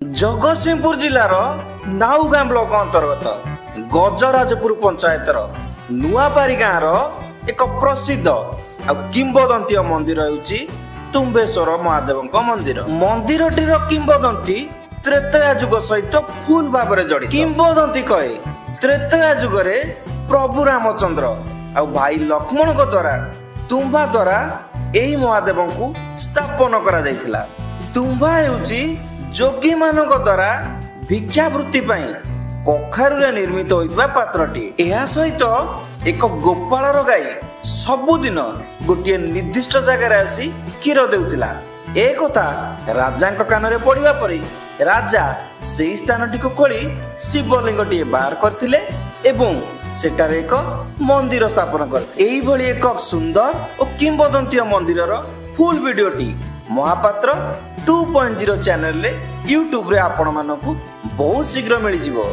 Jagatsinghpur जिलार नाउगां block अंतर्गत गजराजपुर पंचायतर नुआपारी गाँव एक प्रसिद्ध आ किंवदंती मंदिर होउची तुम्बेश्वर महादेव मंदिर। मंदिरटीर किंवदंती त्रेतया युग सहित फुल भाव में जड़ित। किंवदंती कहे त्रेतया युग प्रभु रामचंद्र आ भाई लक्ष्मण द्वारा तुम्बा द्वारा यही महादेव को स्थापन करा जायतिला। तुम्बा हेउची जोगी मानक द्वारा भिक्षावृत्ति कखारू निर्मित होइतबा पात्रटी। एहा सहित एक गोपालर गाई सबुदिन गोटे निर्दिष्ट जगार आसी क्षीर देउतिला। ए कथा राजांक कानरे पड़िबा परे राजा सेही स्थानटी को खोली शिवलिंगटी बाहर करथिले एवं सेटारे एक मंदिर स्थापन करथिले। एही भली एक सुंदर और किंवदंती मंदिरर फुल वीडियोटी महापात्र 2.0 चैनल रे यूट्यूब रे आपण मानकु बहुत शीघ्र मिल जिवो।